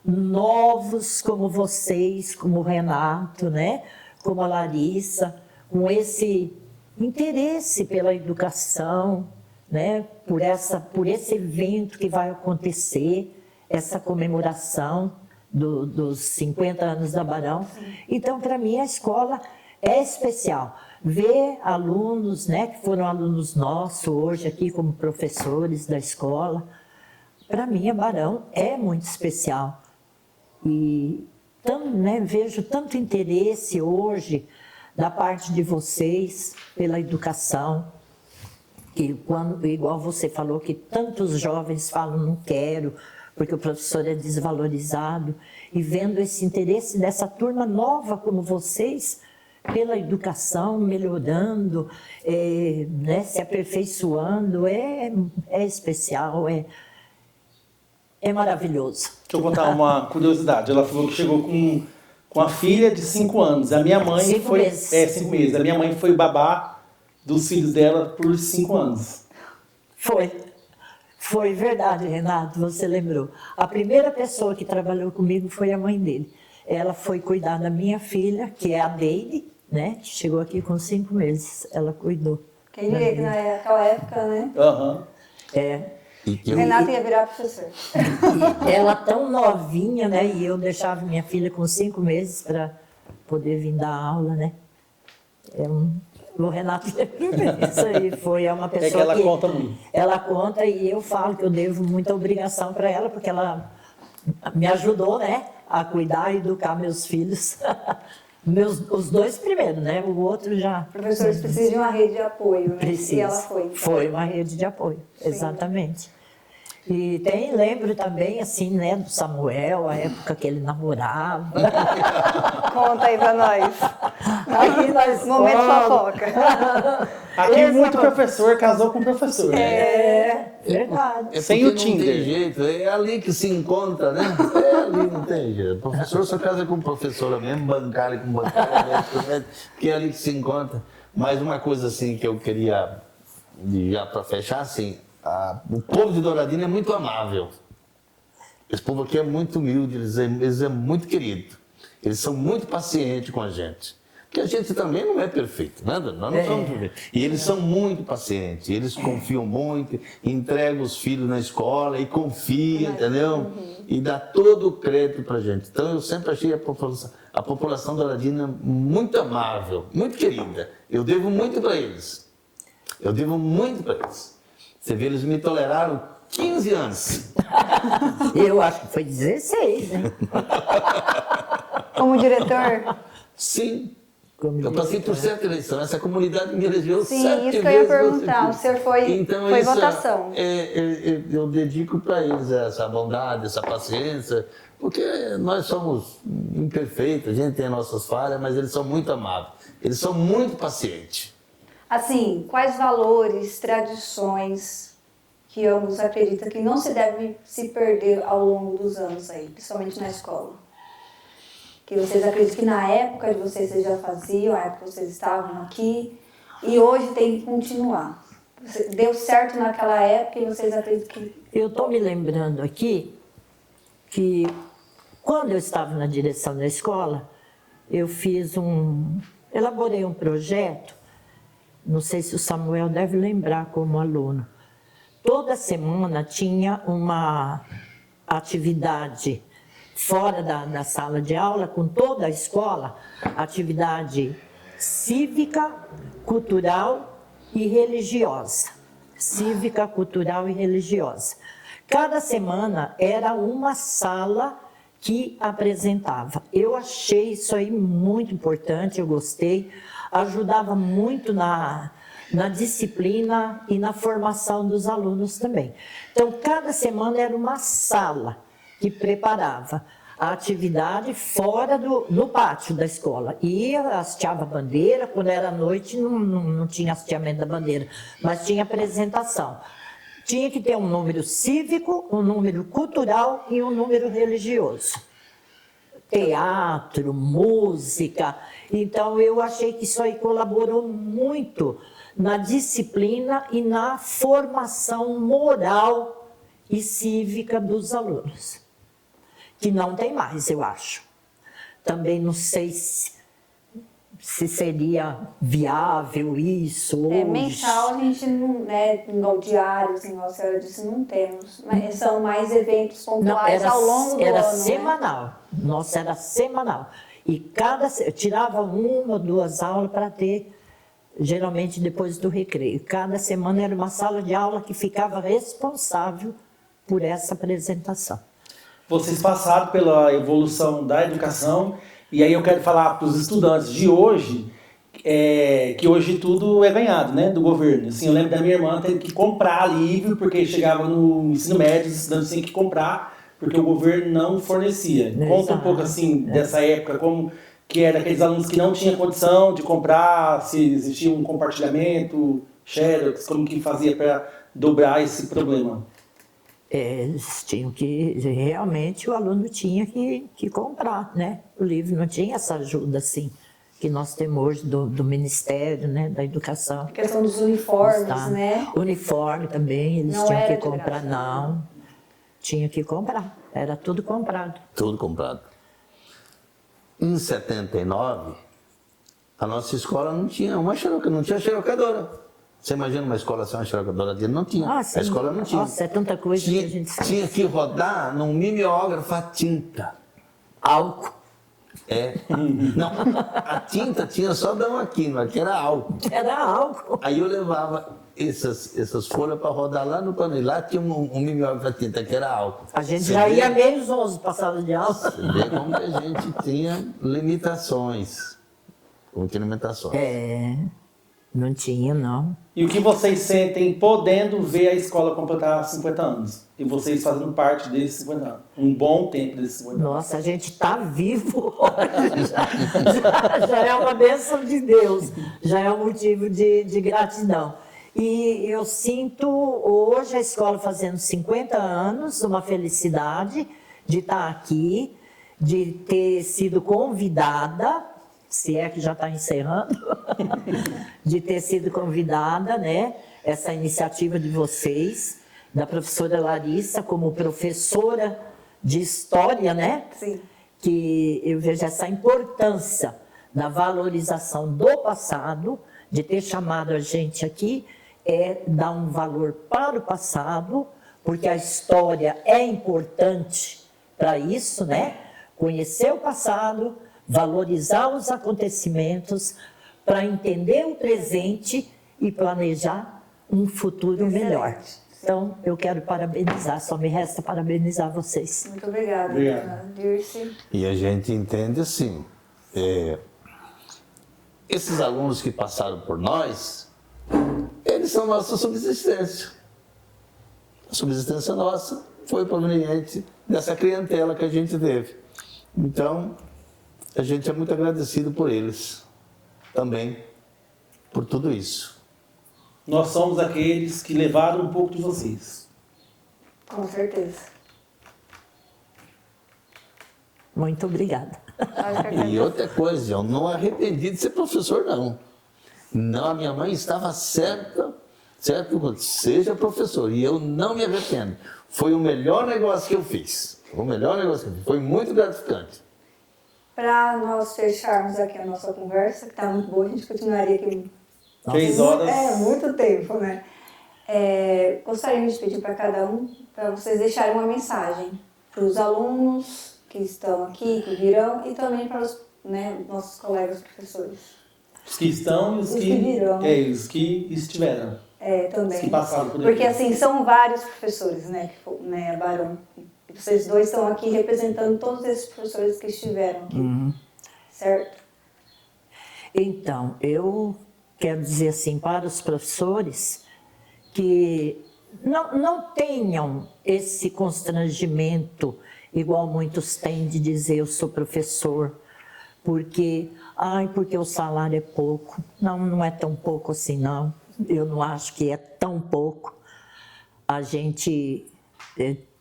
novos como vocês, como o Renato, né? Como a Larissa, com esse interesse pela educação, né? Por esse evento que vai acontecer, essa comemoração dos 50 anos da Barão. Então, para mim, a escola é especial. Ver alunos, né, que foram alunos nossos hoje aqui como professores da escola, para mim a Barão é muito especial. E né, vejo tanto interesse hoje da parte de vocês pela educação, que quando, igual você falou, que tantos jovens falam não quero, porque o professor é desvalorizado, e vendo esse interesse dessa turma nova como vocês, pela educação, melhorando, né, se aperfeiçoando, é especial, é maravilhoso. Deixa eu contar uma curiosidade. Ela falou que chegou com a filha de 5 anos. A minha mãe 5 foi... meses. 5 meses. A minha mãe foi babá dos filhos dela por 5 anos. Foi verdade, Renato, você lembrou. A primeira pessoa que trabalhou comigo foi a mãe dele. Ela foi cuidar da minha filha, que é a Deide, né? Que chegou aqui com 5 meses. Ela cuidou. Quem diria que naquela época, né? Aham. E que eu- Renato ia virar professor. E ela tão novinha, né? E eu deixava minha filha com 5 meses para poder vir dar aula, né? O Renato lembra isso aí, é uma pessoa É que ela conta muito. Ela conta e eu falo que eu devo muita obrigação para ela, porque ela me ajudou, né? A cuidar e educar meus filhos. Os 2 primeiros, né? O outro já... Professores precisam de uma rede de apoio, né? Precisa. E ela foi. Então. Foi uma rede de apoio, exatamente. E lembro também, assim, né, do Samuel, a época que ele namorava. Conta aí pra nós. Aí nós Momento fomos. fofoca. Aqui muito professor casou com professor. Verdade. Sem porque o Tinder. Não tem jeito, é ali que se encontra, né? É ali, não tem jeito. O professor só casa com professora mesmo, bancário com bancário, médico, porque é ali que se encontra. Mas uma coisa assim que eu queria, já para fechar, assim, o povo de Douradina é muito amável. Esse povo aqui é muito humilde, eles é muito querido. Eles são muito pacientes com a gente. Porque a gente também não é perfeito, né? Nós não somos perfeitos. E eles são muito pacientes, eles confiam muito, entregam os filhos na escola e confiam, entendeu? E dá todo o crédito pra gente. Então eu sempre achei a população douradina muito amável, muito querida. Eu devo muito para eles. Eu devo muito para eles. Você vê, eles me toleraram 15 anos. Eu acho que foi 16, né? Como diretor? Sim. Como Eu passei por 7 eleições. Essa comunidade me elegeu 7 vezes. Sim, isso que eu ia perguntar. O senhor foi Então, isso votação. Eu dedico para eles essa bondade, essa paciência, porque nós somos imperfeitos, a gente tem nossas falhas, mas eles são muito amáveis. Eles são muito pacientes. Assim, quais valores, tradições que ambos acreditam que não se deve se perder ao longo dos anos aí, principalmente na escola? Que vocês acreditam que na época de vocês já faziam, na época que vocês estavam aqui, e hoje tem que continuar. Deu certo naquela época e vocês acreditam que... Eu estou me lembrando aqui que quando eu estava na direção da escola, eu elaborei um projeto, não sei se o Samuel deve lembrar como aluno. Toda semana tinha uma atividade fora da sala de aula, com toda a escola, atividade cívica, cultural e religiosa. Cívica, cultural e religiosa. Cada semana era uma sala que apresentava. Eu achei isso aí muito importante, eu gostei, ajudava muito na disciplina e na formação dos alunos também. Então, cada semana era uma sala que preparava a atividade fora no pátio da escola. Ia, hasteava a bandeira, quando era noite não tinha hasteamento da bandeira, mas tinha apresentação. Tinha que ter um número cívico, um número cultural e um número religioso. Teatro, música. Então, eu achei que isso aí colaborou muito na disciplina e na formação moral e cívica dos alunos. Que não tem mais, eu acho. Também não sei se seria viável isso hoje. Mensal a gente não, né, igual diários, igual a senhora disse, não temos. Mas são mais eventos pontuais ao longo do ano. Era semanal. Nossa, era semanal. E eu tirava 1 ou 2 aulas para ter, geralmente depois do recreio. Cada semana era uma sala de aula que ficava responsável por essa apresentação. Vocês passaram pela evolução da educação, e aí eu quero falar para os estudantes de hoje, que hoje tudo é ganhado, né, do governo. Assim, eu lembro da minha irmã tendo que comprar livro, porque chegava no ensino médio, os estudantes tinham que comprar, porque o governo não fornecia. Conta um pouco assim dessa época, como que era aqueles alunos que não tinham condição de comprar, se existia um compartilhamento, xerox, como que fazia para dobrar esse problema? Eles tinham que, realmente o aluno tinha que comprar, né? O livro não tinha essa ajuda assim que nós temos hoje do Ministério, né, da Educação. A questão dos uniformes, né? Uniforme também, eles Não tinham era que de comprar, graça, não. Tinha que comprar, era tudo comprado. Tudo comprado. Em 79, a nossa escola não tinha não tinha xerocadora. Você imagina uma escola sem uma xerocadora dele? Não tinha. A escola não tinha. Nossa, é tanta coisa que a gente sabe. Tinha que rodar num mimeógrafo a tinta. Álcool. Não, a tinta tinha só damasquino, aqui era álcool. Era álcool. Aí eu levava essas folhas para rodar lá no pano. E lá tinha um mimeógrafo a tinta, que era álcool. A gente já ia menos 11 para a sala de aula. Você vê como que a gente tinha limitações. Como tinha limitações. Não tinha, não. E o que vocês sentem podendo ver a escola completar 50 anos? E vocês fazendo parte desses 50 anos? Um bom tempo desses 50 anos. Nossa, a gente está vivo. já é uma bênção de Deus. Já é um motivo de gratidão. E eu sinto hoje a escola fazendo 50 anos, uma felicidade de estar aqui, de ter sido convidada, se é que já está encerrando, de ter sido convidada, né? Essa iniciativa de vocês, da professora Larissa, como professora de história, né? Sim. Que eu vejo essa importância da valorização do passado, de ter chamado a gente aqui, dar um valor para o passado, porque a história é importante para isso, né? Conhecer o passado, valorizar os acontecimentos, para entender o presente e planejar um futuro melhor. Então, eu quero parabenizar, só me resta parabenizar vocês. Muito obrigada, Obrigado. Dirce. E a gente entende assim, esses alunos que passaram por nós, eles são nossa subsistência. A subsistência nossa foi proveniente dessa clientela que a gente teve. Então, a gente é muito agradecido por eles também, por tudo isso. Nós somos aqueles que levaram um pouco de vocês. Com certeza. Muito obrigada. E outra coisa, eu não arrependi de ser professor, não. Não, a minha mãe estava certa, seja professor, e eu não me arrependo. Foi o melhor negócio que eu fiz. O melhor negócio que eu fiz. Foi muito gratificante. para nós fecharmos aqui a nossa conversa, que está muito boa, a gente continuaria aqui 3 horas. muito tempo, né? Gostaria de pedir para cada um, para vocês deixarem uma mensagem para os alunos que estão aqui, que virão, e também para os nossos colegas professores. Os que estão e os que virão. Os que estiveram. Também. Os que passaram por aqui. Porque assim, são vários professores, Barão. Vocês dois estão aqui representando todos esses professores que estiveram aqui, certo? Então, eu quero dizer assim para os professores que não tenham esse constrangimento, igual muitos têm de dizer eu sou professor, porque o salário é pouco. Não é tão pouco assim, não. Eu não acho que é tão pouco.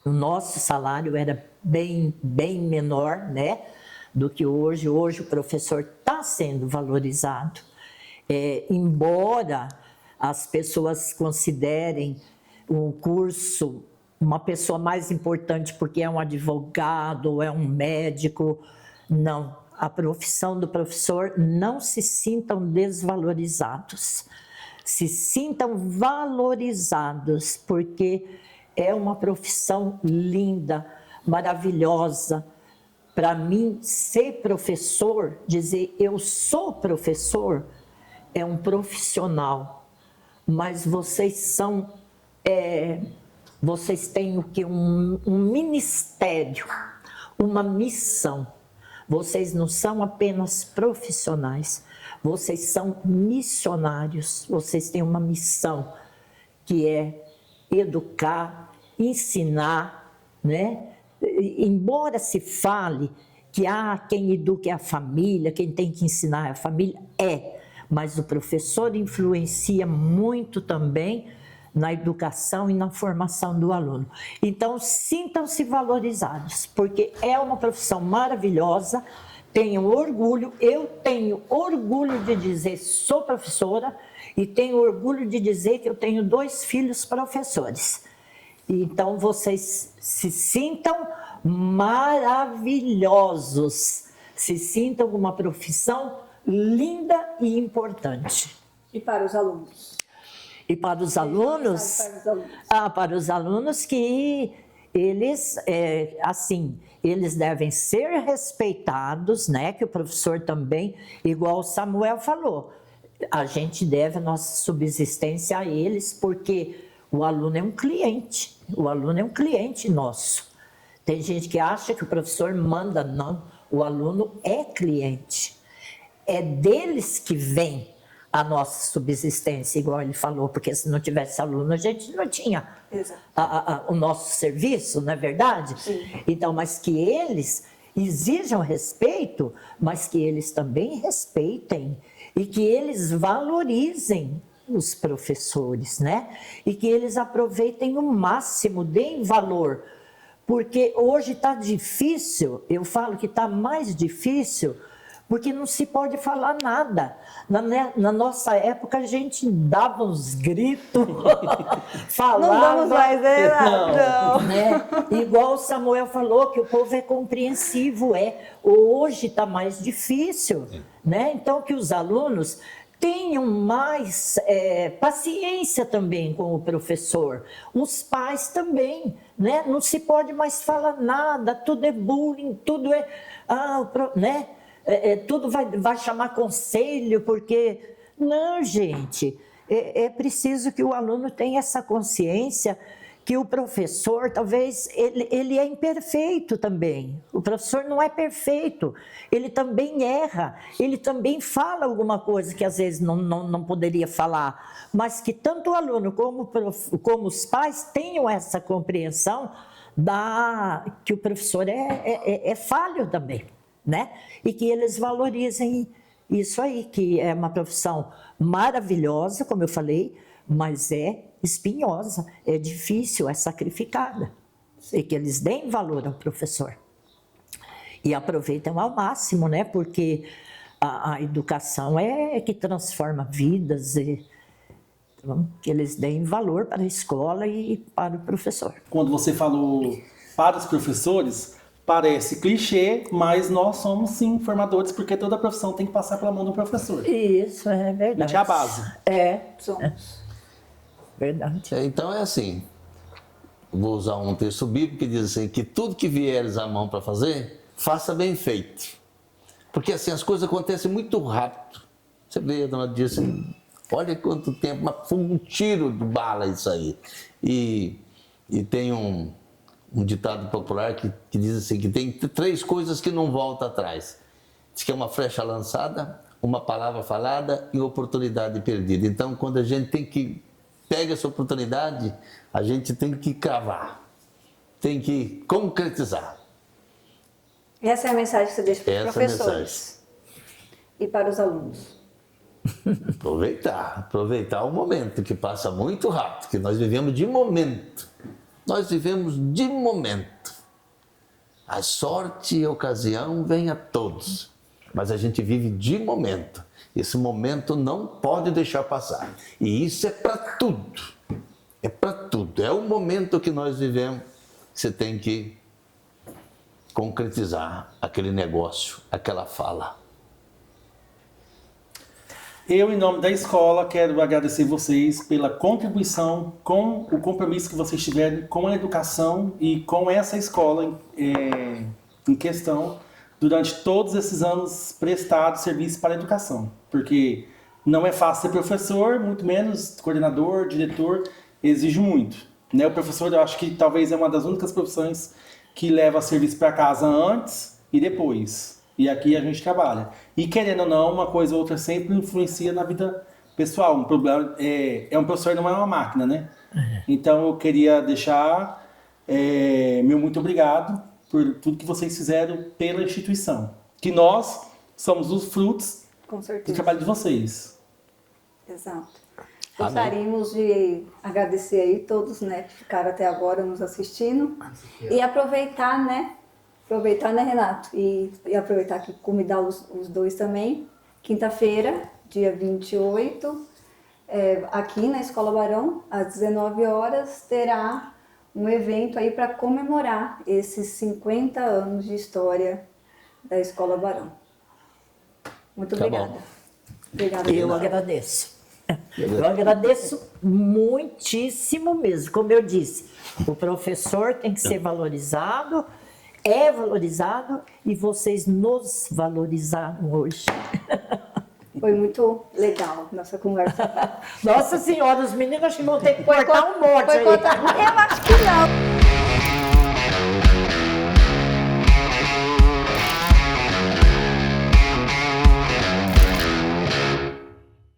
O nosso salário era bem menor, né, do que hoje. Hoje o professor está sendo valorizado. Embora as pessoas considerem um curso uma pessoa mais importante porque é um advogado ou é um médico, não. A profissão do professor, não se sintam desvalorizados. Se sintam valorizados, porque é uma profissão linda, maravilhosa. Para mim, ser professor, dizer eu sou professor, é um profissional. Mas vocês vocês têm o que? Um ministério, uma missão. Vocês não são apenas profissionais, vocês são missionários. Vocês têm uma missão que é educar, ensinar, né? Embora se fale que quem educa é a família, quem tem que ensinar é a família, mas o professor influencia muito também na educação e na formação do aluno. Então, sintam-se valorizados, porque é uma profissão maravilhosa. Tenham orgulho, eu tenho orgulho de dizer sou professora e tenho orgulho de dizer que eu tenho 2 filhos professores. Então, vocês se sintam maravilhosos, se sintam uma profissão linda e importante. E para os alunos? E para os alunos? Para os alunos que eles, eles devem ser respeitados, né? Que o professor também, igual o Samuel falou, a gente deve a nossa subsistência a eles, porque o aluno é um cliente nosso. Tem gente que acha que o professor manda, não, o aluno é cliente. É deles que vem a nossa subsistência, igual ele falou, porque se não tivesse aluno, a gente não tinha o nosso serviço, não é verdade? Sim. Então, mas que eles exijam respeito, mas que eles também respeitem e que eles valorizem os professores, né? E que eles aproveitem o máximo, deem valor, porque hoje está difícil, eu falo que está mais difícil, porque não se pode falar nada. Na nossa época, a gente dava uns gritos, falava... Não vamos mais, não. Né? Igual o Samuel falou, que o povo é compreensivo, Hoje está mais difícil, né? Então, que os alunos tenham mais paciência também com o professor. Os pais também, né? Não se pode mais falar nada, tudo é bullying, tudo é... né? Tudo vai chamar conselho, porque... Não, gente, é preciso que o aluno tenha essa consciência que o professor, talvez, ele é imperfeito também. O professor não é perfeito, ele também erra, ele também fala alguma coisa que às vezes não poderia falar, mas que tanto o aluno como os pais tenham essa compreensão que o professor é falho também, né? E que eles valorizem isso aí, que é uma profissão maravilhosa, como eu falei, mas é espinhosa, é difícil, é sacrificada. E que eles deem valor ao professor. E aproveitem ao máximo, né? Porque a educação é que transforma vidas, então, que eles deem valor para a escola e para o professor. Quando você falou para os professores, Parece clichê, mas nós somos sim formadores, porque toda profissão tem que passar pela mão do professor. Isso, é A verdade. gente é a base. É, Somos. verdade. Então é assim, vou usar um texto bíblico que diz assim, que tudo que vieres à mão para fazer, faça bem feito. Porque assim, as coisas acontecem muito rápido. Você vê, a dona disse, olha quanto tempo, mas foi um tiro de bala isso aí. E tem um ditado popular que diz assim, que tem 3 coisas que não voltam atrás. Diz que é uma flecha lançada, uma palavra falada e oportunidade perdida. Então, quando a gente pega essa oportunidade, a gente tem que cravar, tem que concretizar. Essa é a mensagem que você deixa para os Essa é a professores e para os alunos. Aproveitar o momento que passa muito rápido, que nós vivemos de momento. Nós vivemos de momento. A sorte e a ocasião vêm a todos, mas a gente vive de momento. Esse momento não pode deixar passar. E isso é para tudo. É para tudo. É o momento que nós vivemos. Você tem que concretizar aquele negócio, aquela fala. Eu, em nome da escola, quero agradecer vocês pela contribuição com o compromisso que vocês tiveram com a educação e com essa escola em questão durante todos esses anos prestados serviço para a educação. Porque não é fácil ser professor, muito menos coordenador, diretor, exige muito. Né? O professor, eu acho que talvez é uma das únicas profissões que leva serviço para casa antes e depois. E aqui a gente trabalha. E querendo ou não, uma coisa ou outra sempre influencia na vida pessoal. Um problema um professor, não é uma máquina, né? Então eu queria deixar meu muito obrigado por tudo que vocês fizeram pela instituição. Que nós somos os frutos Com do certeza. trabalho de vocês. Exato. Amém. Gostaríamos de agradecer aí todos, né, que ficaram até agora nos assistindo. E aproveitar, né, Renato? E aproveitar que convidar os dois também. Quinta-feira, dia 28, aqui na Escola Barão, às 19 horas, terá um evento aí para comemorar esses 50 anos de história da Escola Barão. Muito Tá obrigada. bom. Obrigada. Eu Renato. agradeço. Eu agradeço muitíssimo mesmo. Como eu disse, o professor tem que ser valorizado, é valorizado e vocês nos valorizaram hoje. Foi muito legal nossa conversa. Nossa Senhora, os meninos acho que vão ter que cortar um monte Foi aí. contar- Eu acho que não.